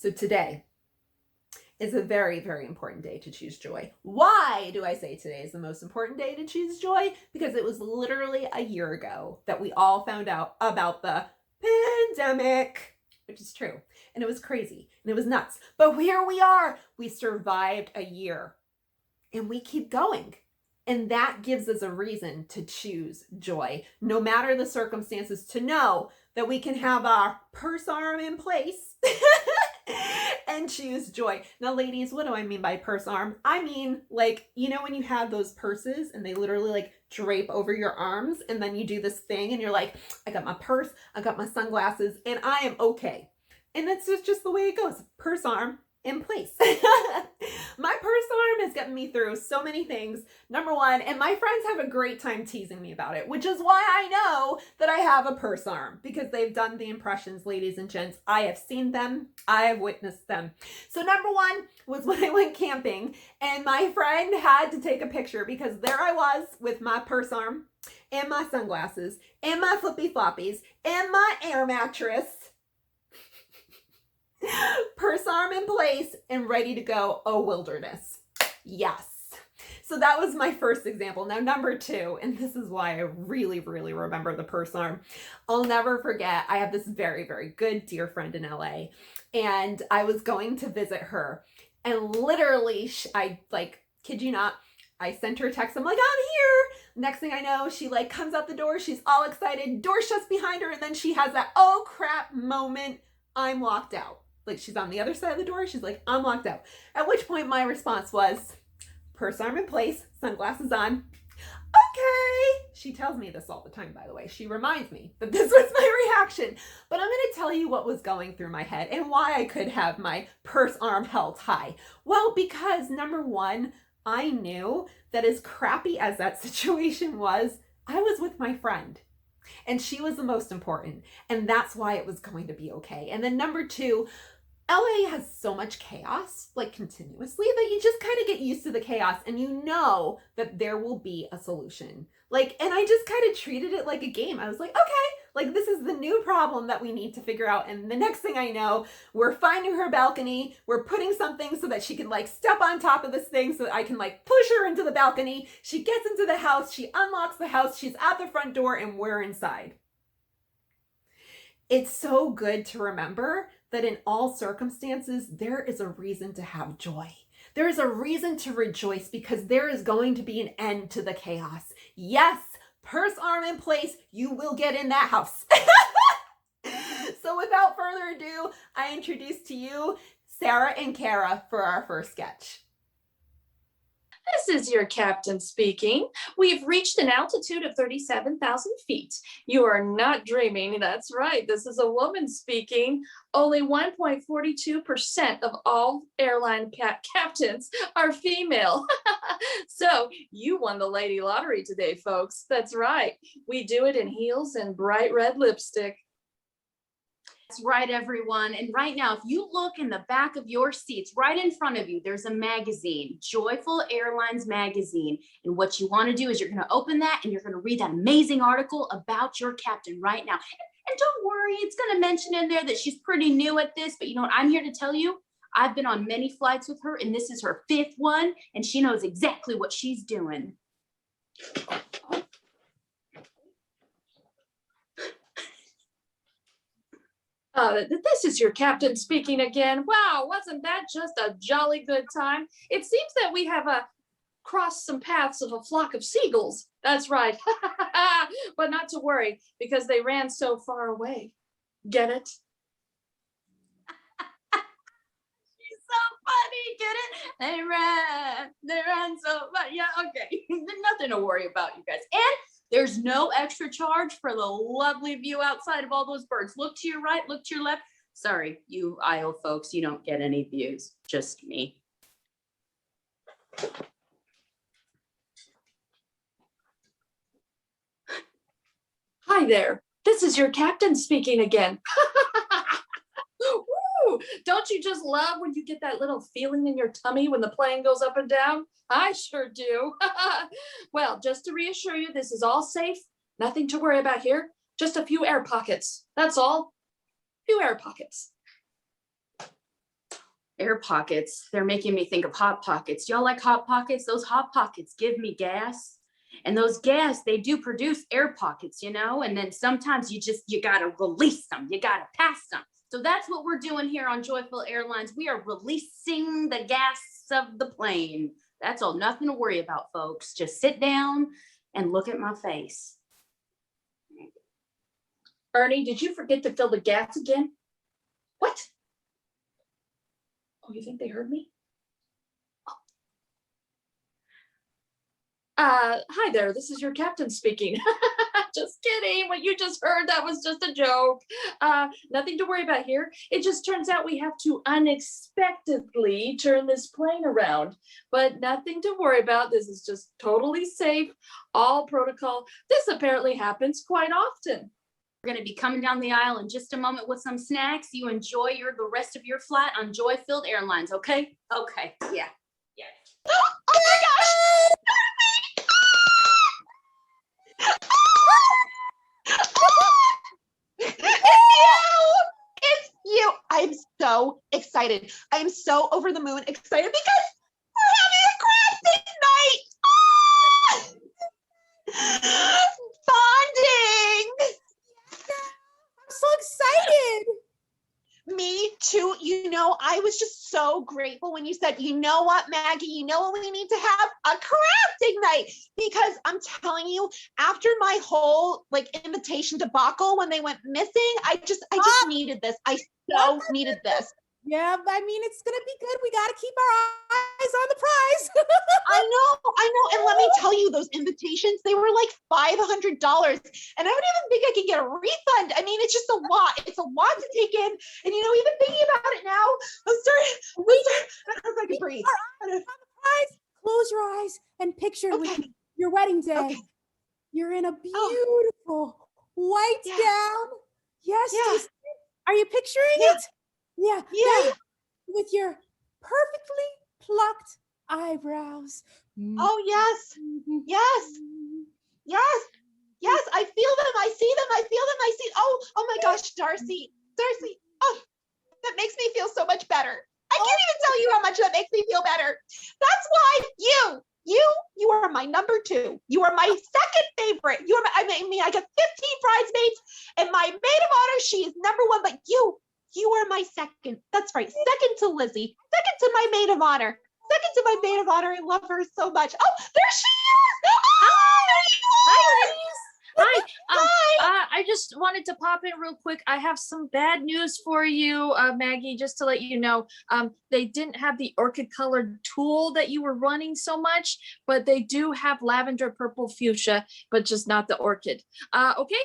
So today is a very, very important day to choose joy. Why do I say today is the most important day to choose joy? Because it was literally a year ago that we all found out about the pandemic, which is true. And it was crazy and it was nuts. But here we are. We survived a year and we keep going. And that gives us a reason to choose joy, no matter the circumstances, to know that we can have our purse arm in place and choose joy. Now, ladies, what do I mean by purse arm? I mean, like, you know, when you have those purses and they literally like drape over your arms and then you do this thing and you're like, I got my purse, I got my sunglasses, and I am okay. And that's just the way it goes. Purse arm in place. My purse arm has gotten me through so many things. Number one, and my friends have a great time teasing me about it, which is why I know that I have a purse arm, because they've done the impressions, ladies and gents. I have seen them. I have witnessed them. So number one was when I went camping and my friend had to take a picture because there I was with my purse arm and my sunglasses and my flippy floppies and my air mattress. Purse arm in place and ready to go. Oh, wilderness. Yes. So that was my first example. Now, number two, and this is why I really, really remember the purse arm. I'll never forget. I have this very, very good dear friend in LA, and I was going to visit her, and literally, I kid you not, I sent her a text. I'm like, I'm here. Next thing I know, she like comes out the door. She's all excited. Door shuts behind her, and then she has that oh crap moment. I'm locked out. Like, she's on the other side of the door. She's like, I'm locked out. At which point my response was, purse arm in place, sunglasses on. Okay. She tells me this all the time, by the way. She reminds me that this was my reaction. But I'm going to tell you what was going through my head and why I could have my purse arm held high. Well, because number one, I knew that as crappy as that situation was, I was with my friend. And she was the most important. And that's why it was going to be okay. And then number two, LA has so much chaos, like continuously, that you just kind of get used to the chaos and you know that there will be a solution. Like, and I just kind of treated it like a game. I was like, okay, like this is the new problem that we need to figure out. And the next thing I know, we're finding her balcony. We're putting something so that she can like step on top of this thing so that I can like push her into the balcony. She gets into the house. She unlocks the house. She's at the front door and we're inside. It's so good to remember that in all circumstances, there is a reason to have joy. There is a reason to rejoice because there is going to be an end to the chaos. Yes, purse arm in place, you will get in that house. So without further ado, I introduce to you Sarah and Karah for our first sketch. This is your captain speaking. We've reached an altitude of 37,000 feet. You are not dreaming. That's right. This is a woman speaking. Only 1.42% of all airline captains are female. So you won the lady lottery today, folks. That's right. We do it in heels and bright red lipstick. That's right, everyone. And right now, if you look in the back of your seats, right in front of you, there's a magazine, Joyful Airlines magazine. And what you want to do is you're going to open that and you're going to read that amazing article about your captain right now. And don't worry, it's going to mention in there that she's pretty new at this. But you know what? I'm here to tell you, I've been on many flights with her, and this is her 5th one, and she knows exactly what she's doing. This is your captain speaking again. Wow, wasn't that just a jolly good time? It seems that we have crossed some paths of a flock of seagulls. That's right. But not to worry, because they ran so far away. Get it? She's so funny, get it? They ran so much. Yeah, okay. Nothing to worry about, you guys. And there's no extra charge for the lovely view outside of all those birds. Look to your right, look to your left. Sorry, you aisle folks, you don't get any views, just me. Hi there, this is your captain speaking again. Woo! Don't you just love when you get that little feeling in your tummy when the plane goes up and down? I sure do. Well, just to reassure you, this is all safe. Nothing to worry about here. Just a few air pockets. That's all. Few air pockets. Air pockets. They're making me think of Hot Pockets. Y'all like Hot Pockets? Those Hot Pockets give me gas. And those gas, they do produce air pockets, you know? And then sometimes you gotta release them. You gotta pass them. So that's what we're doing here on Joyful Airlines. We are releasing the gas of the plane. That's all, nothing to worry about, folks. Just sit down and look at my face. Ernie, did you forget to fill the gas again? What? Oh, you think they heard me? Hi there, this is your captain speaking. Just kidding, what you just heard, that was just a joke. Nothing to worry about here. It just turns out we have to unexpectedly turn this plane around, but nothing to worry about. This is just totally safe, all protocol. This apparently happens quite often. We're going to be coming down the aisle in just a moment with some snacks. You enjoy the rest of your flight on Joy-Filled Airlines, okay? Okay, yeah. Oh my gosh! It's you. I'm so excited. I am so over the moon excited because we're having a crafting night. Bonding. I'm so excited. Me too. You know, I was just so grateful when you said, you know what, Maggie, you know what, we need to have a crafting night, because I'm telling you, after my whole like invitation debacle when they went missing, I just needed this. I so needed this. Yeah, I mean, it's gonna be good. We gotta keep our eyes on the prize. I know. And let me tell you, those invitations, they were like $500. And I don't even think I can get a refund. I mean, it's just a lot. It's a lot to take in. And, you know, even thinking about it now, I don't know if I can breathe. On the prize. Close your eyes and picture with me your wedding day. Okay. You're in a beautiful white gown. Yes. Yeah. Are you picturing it? Yeah. Yeah. With your perfectly plucked eyebrows. Oh, yes. Yes. I feel them. I see them. I feel them. I see. Oh my gosh, Darcy. Oh, that makes me feel so much better. I can't even tell you how much that makes me feel better. That's why you are my number 2. You are my second favorite. I got 15 bridesmaids, and my maid of honor, she is number 1, but you are my second. That's right. Second to Lizzie. Second to my maid of honor. I love her so much. Oh, there she is. Oh, there you are. Hi, ladies. Hi. Hi. I just wanted to pop in real quick. I have some bad news for you, Maggie, just to let you know. They didn't have the orchid colored tulle that you were running so much, but they do have lavender purple fuchsia, but just not the orchid. Okay.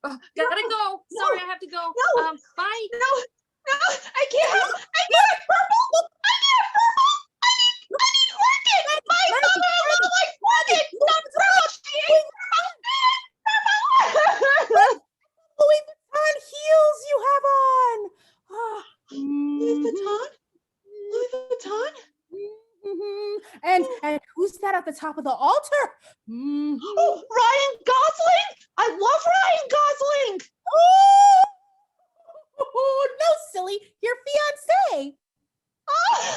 Gotta go. Sorry, I have to go. No. Bye. No, I can't have. I need a purple. I need orchid. My mother likes orchid. Not purple. She hates purple. Louis Vuitton heels you have on. Louis Vuitton? And who's that at the top of the altar? Oh, Ryan Gosling. I love Ryan Gosling. Oh, no, silly. Your fiance. Oh.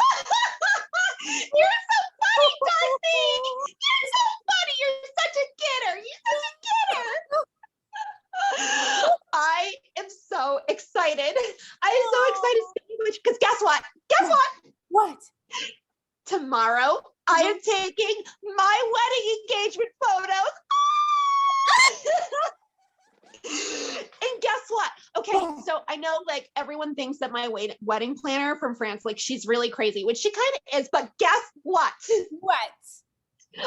You're so funny, Darcy. You're so funny. You're such a kidder. I am so excited. Because guess what? What? Tomorrow, I am taking my wedding engagement photos. And guess what? Okay, so I know like everyone thinks that my wedding planner from France, like she's really crazy, which she kind of is, but guess what? What?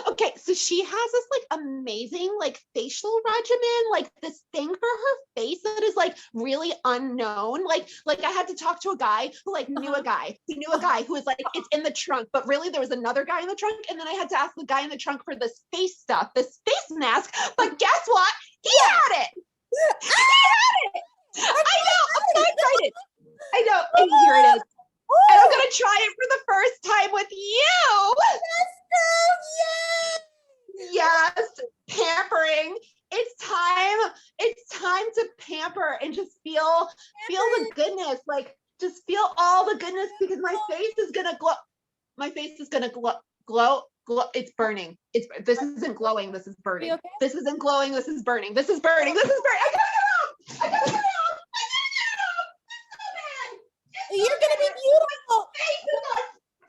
Okay, so she has this like amazing like facial regimen, like this thing for her face that is like really unknown. Like I had to talk to a guy who like knew a guy who was like, it's in the trunk, but really there was another guy in the trunk. And then I had to ask the guy in the trunk for this face stuff, this face mask. But guess what? He had it. I know. I'm so excited. I know. And here it is. And I'm gonna try it for the first time with you. Yes, pampering. It's time to pamper and just feel the goodness. Like just feel all the goodness because my face is gonna glow. My face is gonna glow. It's burning. This isn't glowing. This is burning. Okay? This isn't glowing. This is burning. This is burning. This is burning. I gotta get out. I gotta get out. I gotta get out. It's so bad. You're gonna be beautiful. My face is on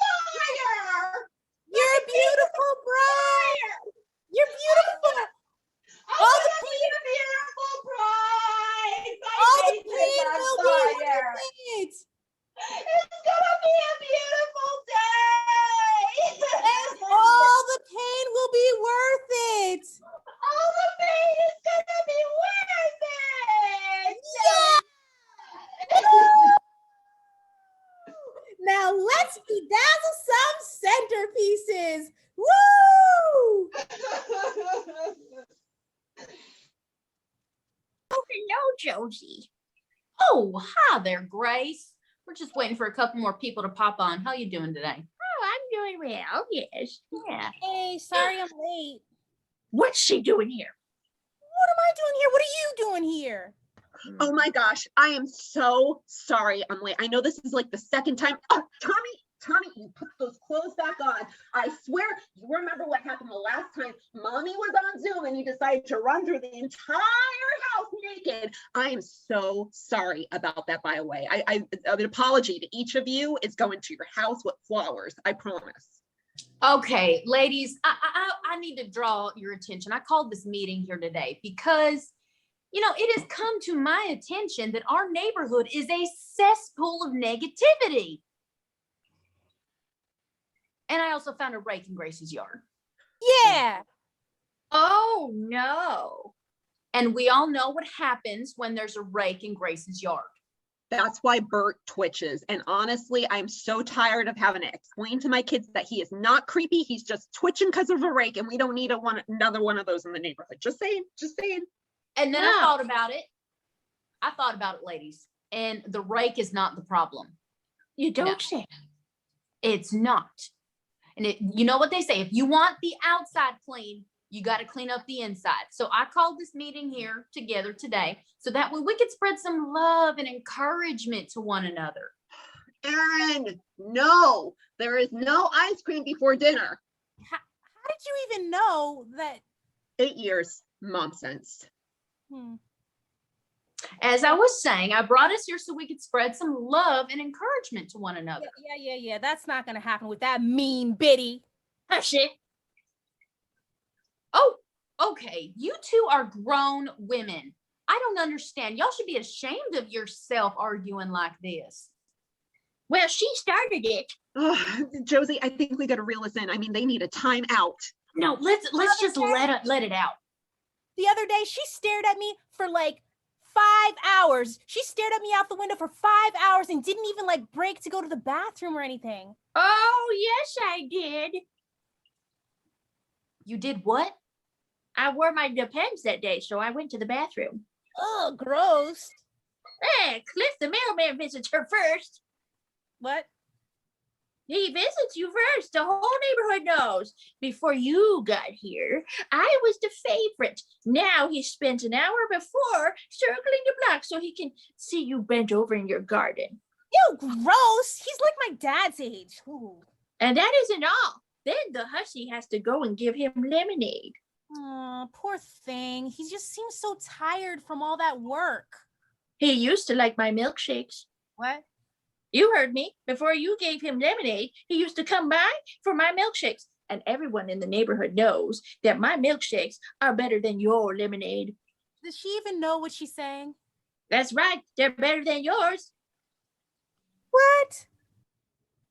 fire. You're a beautiful bride. You're beautiful. I'm All the gonna be a beautiful bride. My All the face is pain on will be fire. worth it. It's gonna be a beautiful day. And all the pain will be worth it. All the pain is gonna be worth it. Now let's bedazzle some centerpieces. Woo! Oh, hello, Josie. Oh, hi there, Grace. We're just waiting for a couple more people to pop on. How you doing today? Oh, I'm doing well, yes. Yeah. Hey, sorry I'm late. What's she doing here? What am I doing here? What are you doing here? Oh my gosh, I am so sorry I'm late. I know this is like the second time. Oh, Tommy, you put those clothes back on. I swear, you remember what happened the last time Mommy was on Zoom and you decided to run through the entire house naked. I am so sorry about that, by the way. An apology to each of you is going to your house with flowers, I promise. Okay, ladies, I need to draw your attention. I called this meeting here today because, you know, it has come to my attention that our neighborhood is a cesspool of negativity. And I also found a rake in Grace's yard. Yeah. Oh, no. And we all know what happens when there's a rake in Grace's yard. That's why Bert twitches. And honestly, I'm so tired of having to explain to my kids that he is not creepy. He's just twitching because of a rake, and we don't need another one of those in the neighborhood. Just saying, just saying. And then I thought about it. I thought about it, ladies. And the rake is not the problem. You don't say. It's not. And you know what they say, if you want the outside clean, you got to clean up the inside. So I called this meeting here together today so that way we could spread some love and encouragement to one another. Erin, no, there is no ice cream before dinner. How did you even know that? 8 years, Mom sensed. As I was saying, I brought us here so we could spread some love and encouragement to one another. Yeah. That's not going to happen with that mean Biddy. Hush it. Oh, okay. You two are grown women. I don't understand. Y'all should be ashamed of yourself arguing like this. Well, she started it. Oh, Josie, I think we got to reel this in. I mean, they need a timeout. No, let's just let it out. The other day, she stared at me for like 5 hours. She stared at me out the window for 5 hours and didn't even like break to go to the bathroom or anything. Oh, yes, I did. You did what? I wore my Depends that day, so I went to the bathroom. Oh, gross. Hey, Cliff the mailman visits her first. What? He visits you first. The whole neighborhood knows. Before you got here, I was the favorite. Now he spends an hour before circling the block so he can see you bent over in your garden. Ew, gross. He's like my dad's age. Ooh. And that isn't all. Then the hussy has to go and give him lemonade. Aw, poor thing. He just seems so tired from all that work. He used to like my milkshakes. What? You heard me. Before you gave him lemonade, he used to come by for my milkshakes. And everyone in the neighborhood knows that my milkshakes are better than your lemonade. Does she even know what she's saying? That's right. They're better than yours. What?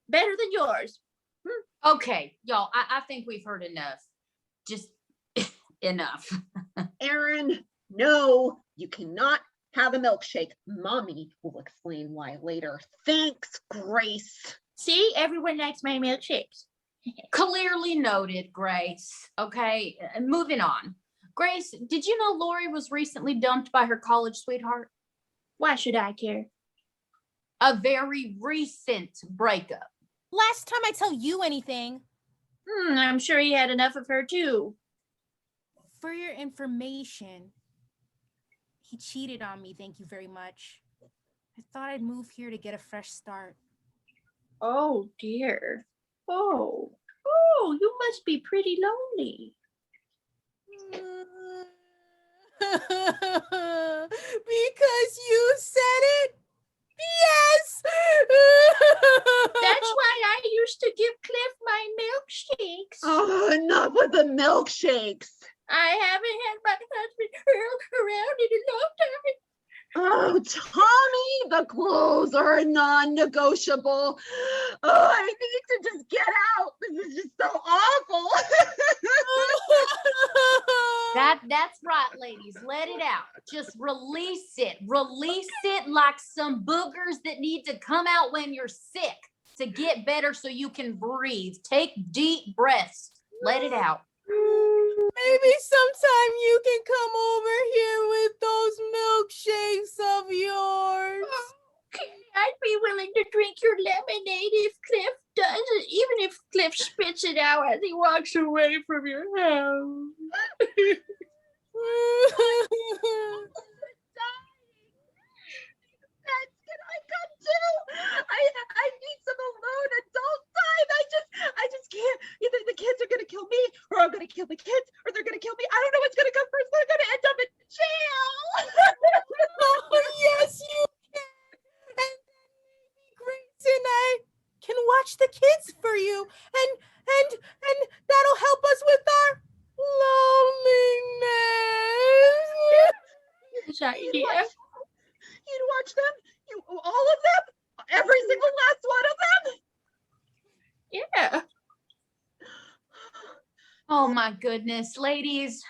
Better than yours. Okay, y'all, I think we've heard enough. Just enough. Erin, no, you cannot have a milkshake. Mommy will explain why later. Thanks, Grace. See, everyone likes my milkshakes. Clearly noted, Grace. Okay, moving on. Grace, did you know Lori was recently dumped by her college sweetheart? Why should I care? A very recent breakup. Last time I tell you anything. I'm sure he had enough of her too. For your information, he cheated on me. Thank you very much. I thought I'd move here to get a fresh start. Oh dear. Oh, you must be pretty lonely. Because you said it? Yes! That's why I used to give Cliff my milkshakes. Oh, enough with the milkshakes. I haven't had my husband around in a long time. Oh, Tommy, the clothes are non-negotiable. Oh, I need to just get out. This is just so awful. That's right, ladies. Let it out. Just release it. Release it like some boogers that need to come out when you're sick to get better so you can breathe. Take deep breaths. Let it out. Maybe sometime you can come over here with those milkshakes of yours. Okay, I'd be willing to drink your lemonade if Cliff does it, even if Cliff spits it out as he walks away from your house. Can I come too? I need some alone adult time. I just can't. Either the kids are gonna kill me, or I'm gonna kill the kids, or they're gonna kill me. I don't know what's gonna come first. But I'm gonna end up in jail. Oh, yes, you can. And then maybe Grace and I can watch the kids for you. And that'll help us with our loneliness. You'd watch them. All of them. Every single last one of them. Yeah. Oh my goodness, ladies,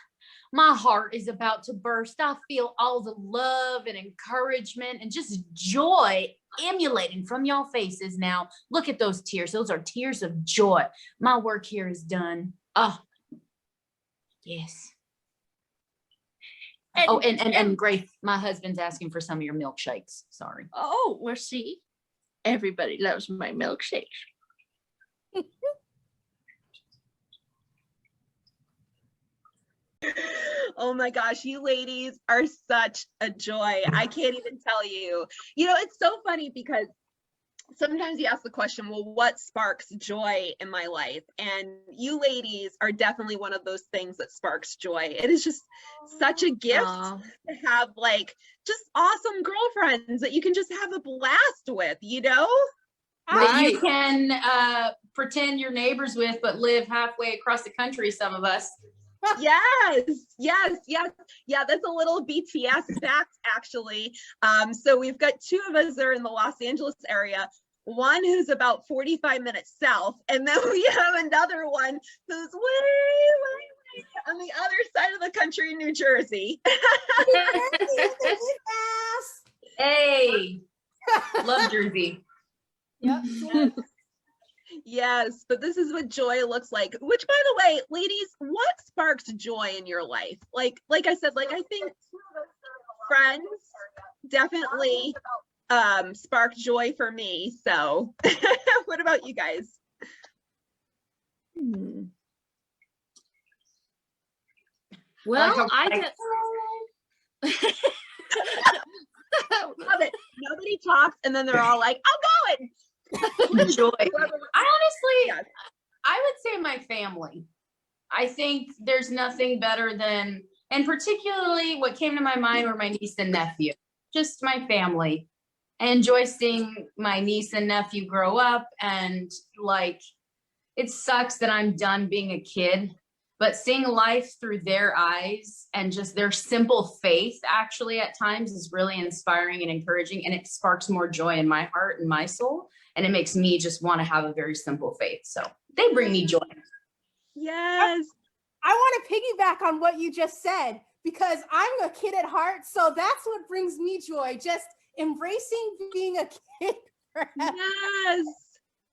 my heart is about to burst. I feel all the love and encouragement and just joy emulating from y'all faces now. Look at those tears. Those are tears of joy. My work here is done. Oh, yes. And Grace, my husband's asking for some of your milkshakes. Sorry. Oh, well, see, everybody loves my milkshakes. Oh my gosh, you ladies are such a joy. I can't even tell you. You know, it's so funny because sometimes you ask the question, well, what sparks joy in my life? And you ladies are definitely one of those things that sparks joy. It is just such a gift to have like just awesome girlfriends that you can just have a blast with, you know? That you can pretend you're neighbors with, but live halfway across the country, some of us. Yes. Yeah, that's a little BTS fact, actually. So we've got two of us that are in the Los Angeles area, one who's about 45 minutes south, and then we have another one who's way on the other side of the country in New Jersey. Hey, love Jersey. Yep. Yes, but this is what joy looks like, which, by the way, ladies, what sparks joy in your life? Like I said, like I think friends definitely spark joy for me. So what about you guys? Well, I Love it. Nobody talks, and then they're all like, "I'm going." Joy. I honestly, Yes. I would say my family. I think there's nothing better than, and particularly what came to my mind were my niece and nephew, just my family. I enjoy seeing my niece and nephew grow up, and like, it sucks that I'm done being a kid, but seeing life through their eyes and just their simple faith actually at times is really inspiring and encouraging, and it sparks more joy in my heart and my soul. And it makes me just want to have a very simple faith. So they bring me joy. Yes. I want to piggyback on what you just said, because I'm a kid at heart. So that's what brings me joy. Just embracing being a kid. Yes.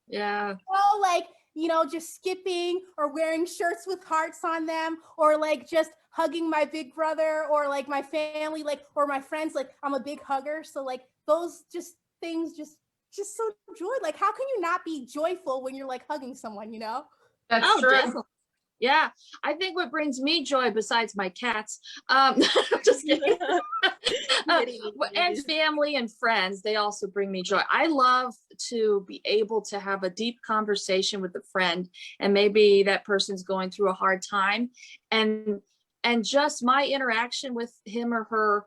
yeah. Well, like, you know, just skipping or wearing shirts with hearts on them, or like just hugging my big brother, or like my family, like, or my friends. Like, I'm a big hugger. So like those just things just so joy. Like, how can you not be joyful when you're like hugging someone, you know? That's Oh, true. definitely. Yeah, I think what brings me joy besides my cats, just kidding. And family and friends, they also bring me joy. I love to be able to have a deep conversation with a friend, and maybe that person's going through a hard time, and just my interaction with him or her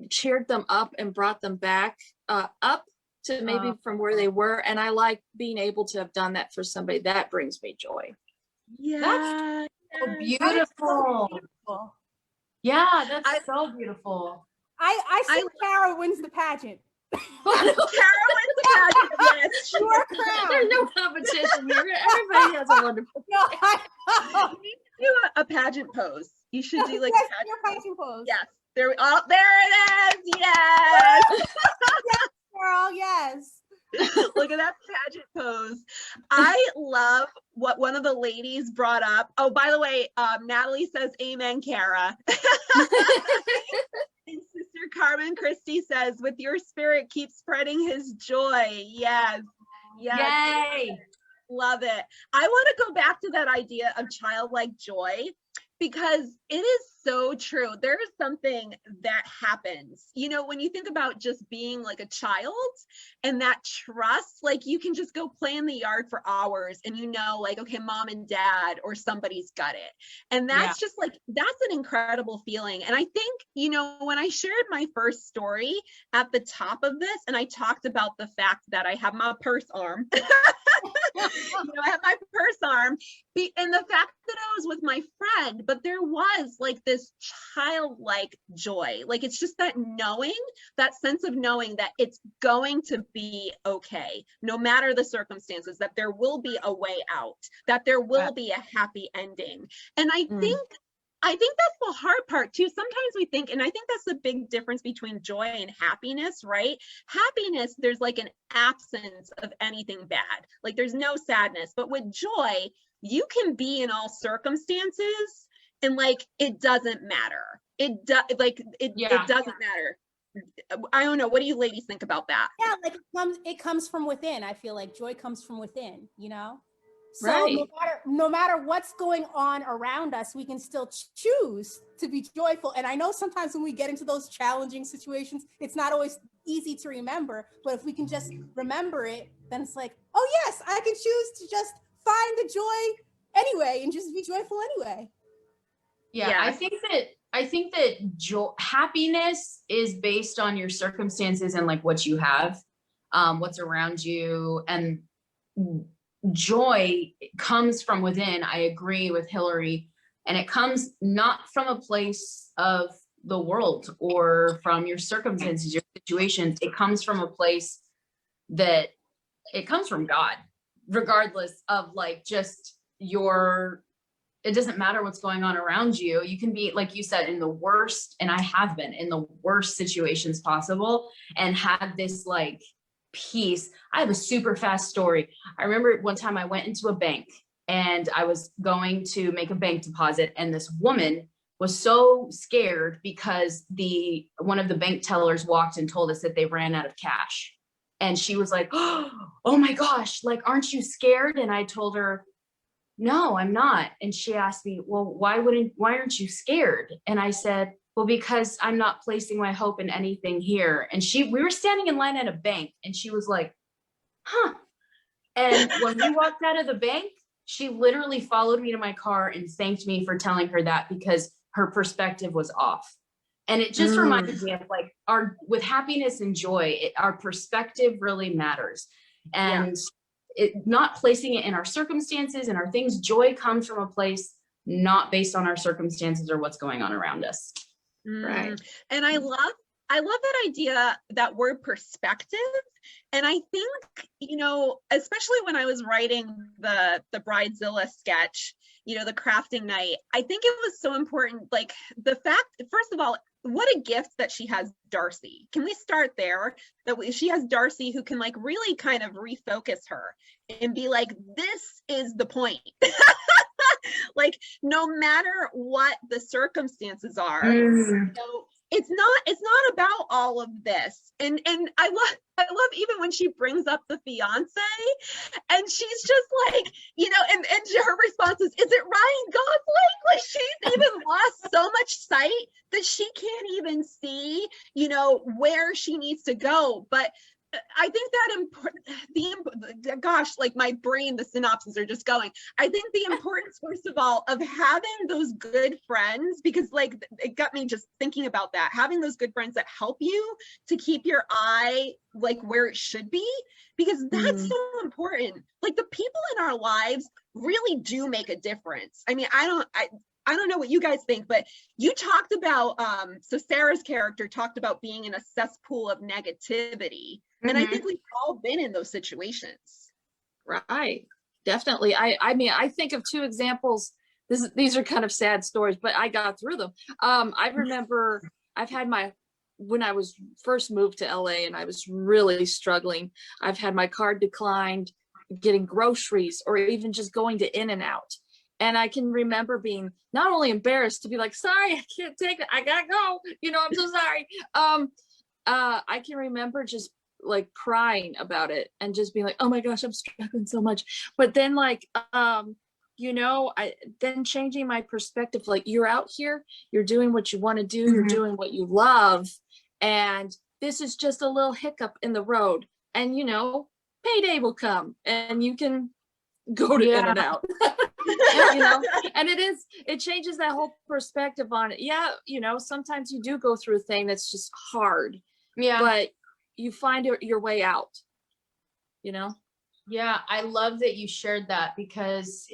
cheered them up and brought them back up to maybe from where they were. And I like being able to have done that for somebody. That brings me joy. Yeah. That's so That is beautiful. so beautiful. Yeah, that's so beautiful. I think Karah wins the pageant. Karah wins the pageant. Yes. You are crowned. There's no competition here. Everybody has a wonderful. No, I know. You need to do a pageant pose. You should do like Yes, a your pageant pageant pose. Yes. There it is. Yes. Girl, yes. Look at that pageant pose. I love what one of the ladies brought up. Oh, by the way, Natalie says, amen, Karah. And Sister Carmen Christie says, with your spirit, keep spreading his joy. Yes. Yes. Yay. Love it. I want to go back to that idea of childlike joy, because it is so true. There is something that happens, you know, when you think about just being like a child and that trust, like you can just go play in the yard for hours and you know, like, okay, mom and dad or somebody's got it. And that's just like, that's an incredible feeling. And I think, you know, when I shared my first story at the top of this, and I talked about the fact that I have my purse arm, I have my purse arm, and the fact that I was with my friend, but there was like this childlike joy. Like it's just that knowing, that sense of knowing that it's going to be okay, no matter the circumstances, that there will be a way out, that there will be a happy ending. And I think that's the hard part too. Sometimes we think, and I think that's the big difference between joy and happiness, right? Happiness, there's like an absence of anything bad. Like there's no sadness, but with joy, you can be in all circumstances and like, it doesn't matter. It doesn't matter. I don't know. What do you ladies think about that? Yeah, like it comes from within. I feel like joy comes from within, you know? So Right. no matter what's going on around us, we can still choose to be joyful. And I know sometimes when we get into those challenging situations, it's not always easy to remember, but if we can just remember it, then it's like, oh yes, I can choose to just find the joy anyway and just be joyful anyway. Yeah, Yes. I think that happiness is based on your circumstances and like what you have, what's around you, and joy comes from within. I agree with Hillary, and it comes not from a place of the world or from your circumstances, your situations. It comes from a place that it comes from God, regardless of like just it doesn't matter what's going on around you. You can be, like you said, in the worst, and I have been in the worst situations possible and had this like peace. I have a super fast story. I remember one time I went into a bank and I was going to make a bank deposit, and this woman was so scared because one of the bank tellers walked and told us that they ran out of cash. And she was like, oh my gosh, like, aren't you scared? And I told her, no, I'm not. And she asked me, well, why aren't you scared? And I said, well, because I'm not placing my hope in anything here. And we were standing in line at a bank, and she was like, huh. And when we walked out of the bank, she literally followed me to my car and thanked me for telling her that, because her perspective was off. And it just reminded me of like with happiness and joy, our perspective really matters. And not placing it in our circumstances and our things. Joy comes from a place not based on our circumstances or what's going on around us. Right. And I love that idea, that word perspective. And I think, you know, especially when I was writing the Bridezilla sketch, you know, the crafting night, I think it was so important, like the fact, first of all, what a gift that she has Darcy. Can we start there? She has Darcy who can like really kind of refocus her and be like, this is the point. Like, no matter what the circumstances are, you know, it's not about all of this. And I love even when she brings up the fiance and she's just like, you know, and her response is it Ryan Gosling? Like she's even lost so much sight that she can't even see, you know, where she needs to go. But I think that gosh, like my brain, the synopses are just going. I think the importance, first of all, of having those good friends, because like it got me just thinking about that, having those good friends that help you to keep your eye like where it should be, because that's so important. Like the people in our lives really do make a difference. I mean, I don't know what you guys think, but you talked about, so Sarah's character talked about being in a cesspool of negativity. And I think we've all been in those situations. Right. Definitely. I mean, I think of two examples. These are kind of sad stories, but I got through them. I remember when I was first moved to LA and I was really struggling, I've had my card declined, getting groceries, or even just going to In-N-Out. And I can remember being not only embarrassed to be like, sorry, I can't take it. I gotta go. You know, I'm so sorry. I can remember just like crying about it and just being like, oh my gosh, I'm struggling so much. But then like, you know, then changing my perspective, like you're out here, you're doing what you want to do, you're doing what you love. And this is just a little hiccup in the road. And, you know, payday will come and you can go to In-N-Out. You know, and it changes that whole perspective on it. Yeah, you know, sometimes you do go through a thing that's just hard. Yeah. But you find your way out, you know? Yeah, I love that you shared that, because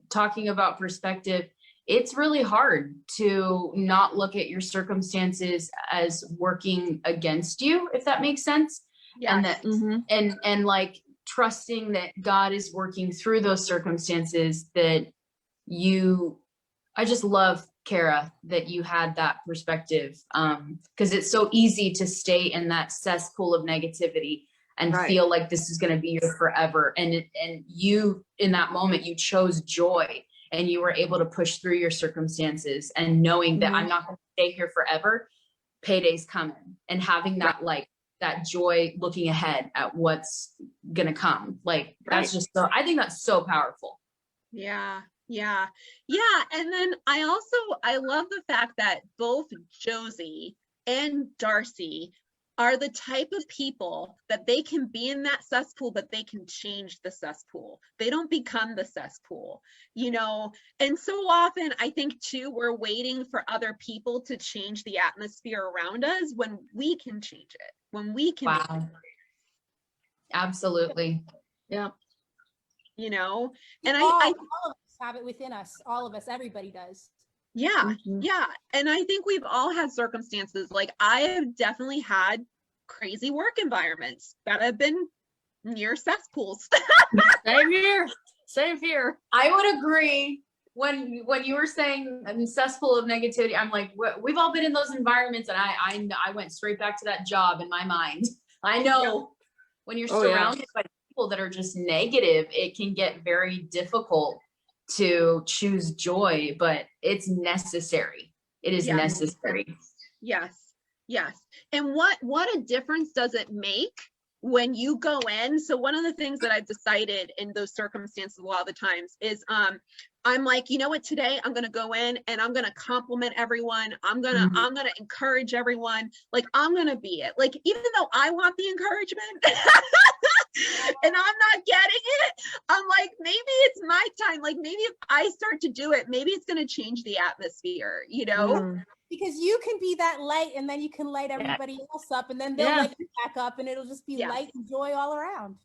talking about perspective, it's really hard to not look at your circumstances as working against you, if that makes sense. Yeah. And that and like trusting that God is working through those circumstances, that I just love, Karah, that you had that perspective, because it's so easy to stay in that cesspool of negativity and feel like this is going to be your forever. And you, in that moment, you chose joy and you were able to push through your circumstances and knowing that I'm not going to stay here forever. Payday's coming, and having that like that joy, looking ahead at what's going to come. Like that's just I think that's so powerful. Yeah. And then I love the fact that both Josie and Darcy are the type of people that they can be in that cesspool, but they can change the cesspool. They don't become the cesspool, you know? And so often I think too, we're waiting for other people to change the atmosphere around us when we can change it, when we can. Wow. Absolutely. Yeah. You know, and all of us have it within us. All of us, everybody does. Yeah. And I think we've all had circumstances, like I have definitely had crazy work environments that have been near cesspools. Same here. I would agree. When you were saying cesspool of negativity, I'm like, we've all been in those environments, and I went straight back to that job in my mind. I know when you're surrounded by people that are just negative, it can get very difficult to choose joy, but it's necessary. It is necessary. Yes. And what a difference does it make when you go in? So one of the things that I've decided in those circumstances a lot of the times is I'm like, you know what, today I'm going to go in and I'm going to compliment everyone. I'm going to encourage everyone. Like I'm going to be it. Like, even though I want the encouragement and I'm not getting it, I'm like, maybe it's my time. Like maybe if I start to do it, maybe it's going to change the atmosphere, you know? Because you can be that light, and then you can light everybody else up, and then they'll light you back up, and it'll just be light and joy all around.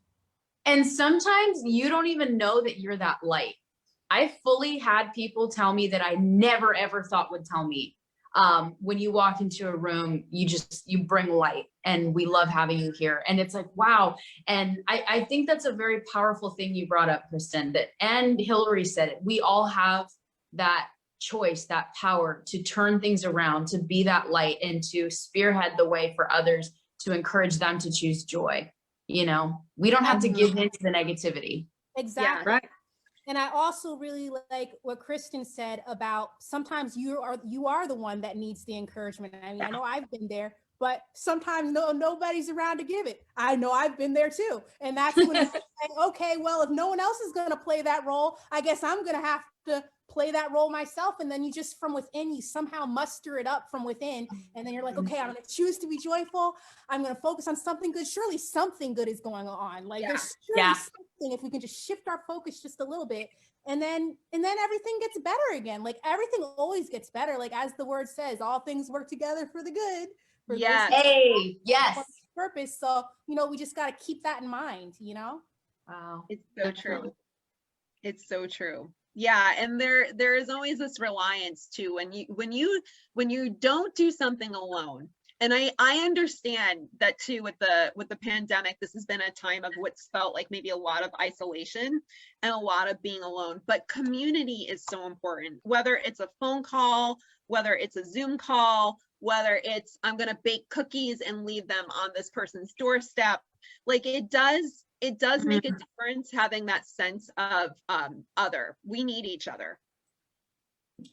And sometimes you don't even know that you're that light. I fully had people tell me that I never ever thought would tell me. When you walk into a room, you bring light, and we love having you here. And it's like, wow. And I think that's a very powerful thing you brought up, Christin, and Hillary said it. We all have that choice, that power to turn things around, to be that light, and to spearhead the way for others, to encourage them to choose joy. You know, we don't have to give in to the negativity. Exactly. Yeah. Right. And I also really like what Christin said about sometimes you are the one that needs the encouragement. I mean, I know I've been there, but sometimes nobody's around to give it. I know I've been there too. And that's when it's like, okay, well, if no one else is going to play that role, I guess I'm going to have to play that role myself. And then you just from within, you somehow muster it up from within. And then you're like, okay, I'm going to choose to be joyful. I'm going to focus on something good. Surely something good is going on. Like there's surely something, if we can just shift our focus just a little bit. And then everything gets better again. Like everything always gets better. Like as the word says, all things work together for the good. For Yes. Hey, yes. Purpose. So, we just got to keep that in mind, Wow. It's so true. It's so true. Yeah, and there is always this reliance too when you don't do something alone. And I understand that too with the pandemic, this has been a time of what's felt like maybe a lot of isolation and a lot of being alone. But community is so important, whether it's a phone call, whether it's a Zoom call, whether it's I'm gonna bake cookies and leave them on this person's doorstep. Like it does make a difference having that sense of other. We need each other.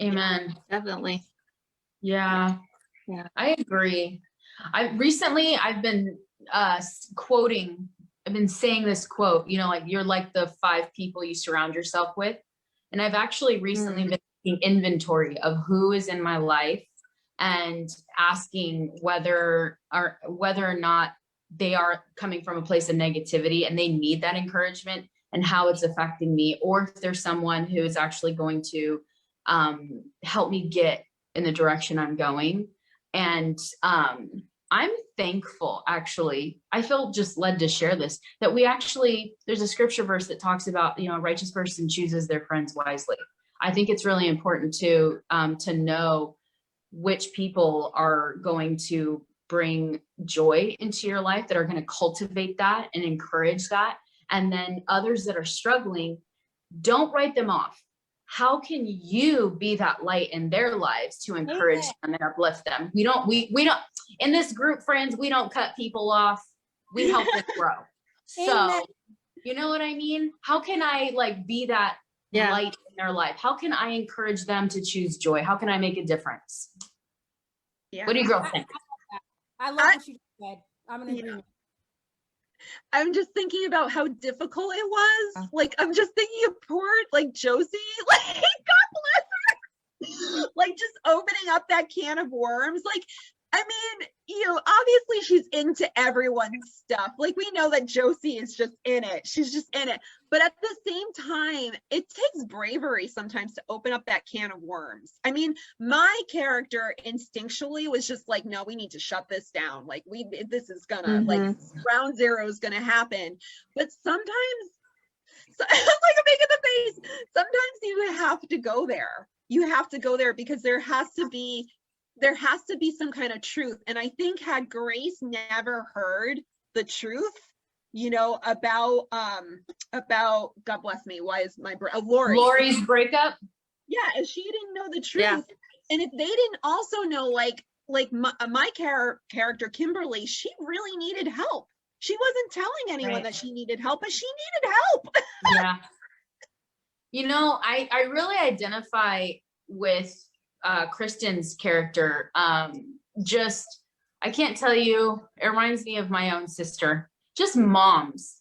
Amen. Definitely. Yeah. Yeah, I agree. I've been I've been saying this quote, like you're like the 5 people you surround yourself with. And I've actually recently been taking inventory of who is in my life and asking whether or not they are coming from a place of negativity and they need that encouragement and how it's affecting me, or if there's someone who is actually going to help me get in the direction I'm going. And I'm thankful, actually, I feel just led to share this, that there's a scripture verse that talks about, a righteous person chooses their friends wisely. I think it's really important to know which people are going to bring joy into your life, that are going to cultivate that and encourage that. And then others that are struggling, don't write them off. How can you be that light in their lives to encourage them and uplift them? We don't in this group, friends, we don't cut people off. We help them grow. So, you know what I mean? How can I be that light in their life? How can I encourage them to choose joy? How can I make a difference? Yeah. What do you girls think? I love what you just said. I'm in agreement. I'm just thinking about how difficult it was. Like, I'm just thinking of poor, Josie, God bless her. Just opening up that can of worms. I mean, obviously she's into everyone's stuff. We know that Josie is just in it. She's just in it. But at the same time, it takes bravery sometimes to open up that can of worms. I mean, my character instinctually was just no, we need to shut this down. This is gonna, round zero is gonna happen. But sometimes, I'm making the face. Sometimes you have to go there. You have to go there because there has to be some kind of truth. And I think had Grace never heard the truth, about God bless me, why is my Lori's breakup. Yeah, if she didn't know the truth, and if they didn't also know, my character Kimberly, she really needed help. She wasn't telling anyone that she needed help, but she needed help. Yeah. I really identify with Kristin's character. I can't tell you, it reminds me of my own sister. Just moms,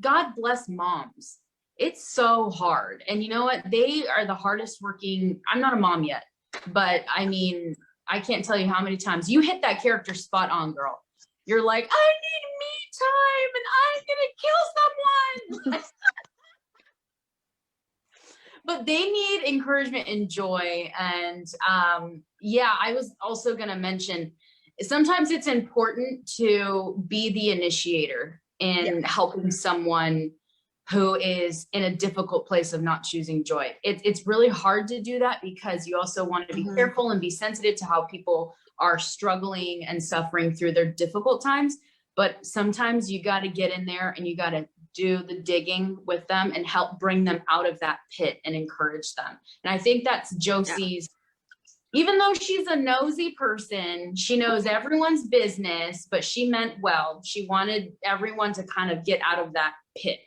God bless moms. It's so hard. And you know what? They are the hardest working. I'm not a mom yet, but I mean, I can't tell you how many times you hit that character spot on, girl. You're like, I need me time and I'm gonna kill someone. But they need encouragement and joy. And I was also going to mention, sometimes it's important to be the initiator in helping someone who is in a difficult place of not choosing joy. It's really hard to do that because you also want to be careful and be sensitive to how people are struggling and suffering through their difficult times. But sometimes you got to get in there and you got to do the digging with them and help bring them out of that pit and encourage them. And I think that's Josie's, even though she's a nosy person, she knows everyone's business, but she meant well. She wanted everyone to kind of get out of that pit.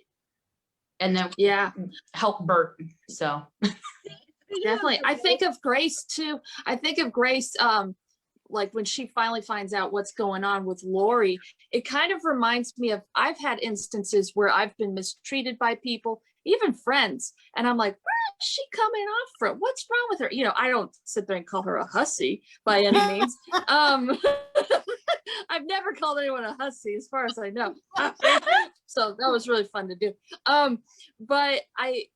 and then Yeah, help Bert. So definitely. I think of Grace too. I think of Grace, like when she finally finds out what's going on with Lori, it kind of reminds me of, I've had instances where I've been mistreated by people, even friends, and I'm like, where is she coming off from? What's wrong with her? You know, I don't sit there and call her a hussy by any means. I've never called anyone a hussy as far as I know. So that was really fun to do. But I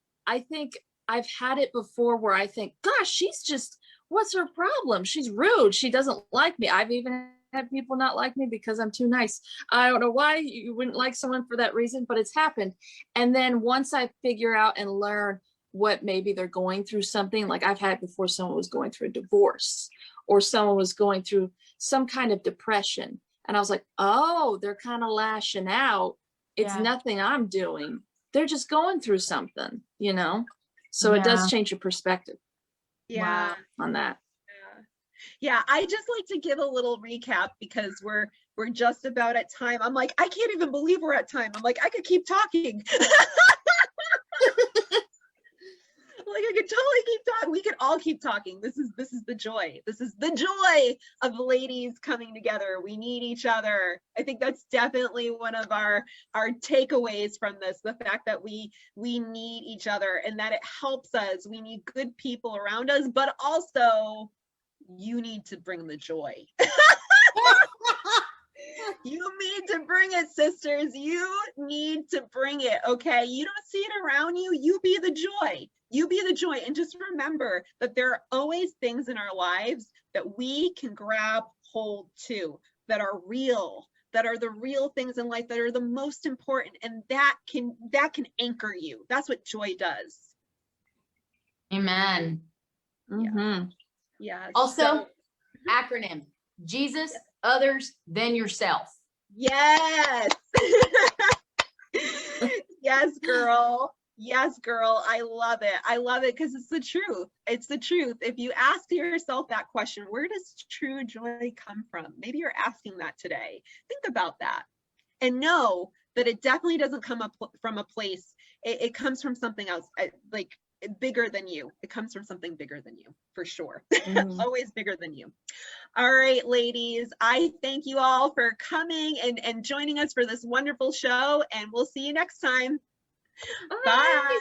think I've had it before where I think, gosh, she's just, what's her problem? She's rude. She doesn't like me. I've even had people not like me because I'm too nice. I don't know why you wouldn't like someone for that reason, but it's happened. And then once I figure out and learn what maybe they're going through something, like I've had before, someone was going through a divorce or someone was going through some kind of depression. And I was like, oh, they're kind of lashing out. It's nothing I'm doing. They're just going through something, you know? So it does change your perspective. Yeah. On that. Yeah, I just like to give a little recap because we're just about at time. I'm like, I can't even believe we're at time. I'm like, I could keep talking. Like I could totally keep talking. We could all keep talking. This is the joy. This is the joy of ladies coming together. We need each other. I think that's definitely one of our takeaways from this, the fact that we need each other and that it helps us. We need good people around us, but also you need to bring the joy. You need to bring it, sisters. You need to bring it, okay? You don't see it around you. You be the joy. You be the joy. And just remember that there are always things in our lives that we can grab hold to, that are real, that are the real things in life that are the most important. And that can anchor you. That's what joy does. Amen. Mm-hmm. Yeah. Also, acronym: Jesus, others, then yourself. Yes. Yes, girl. Yes, girl. I love it. I love it because it's the truth. It's the truth. If you ask yourself that question, where does true joy come from? Maybe you're asking that today. Think about that and know that it definitely doesn't come up from a place. It comes from something else, like bigger than you. It comes from something bigger than you, for sure. Always bigger than you. All right, ladies, I thank you all for coming and joining us for this wonderful show, and we'll see you next time. Bye.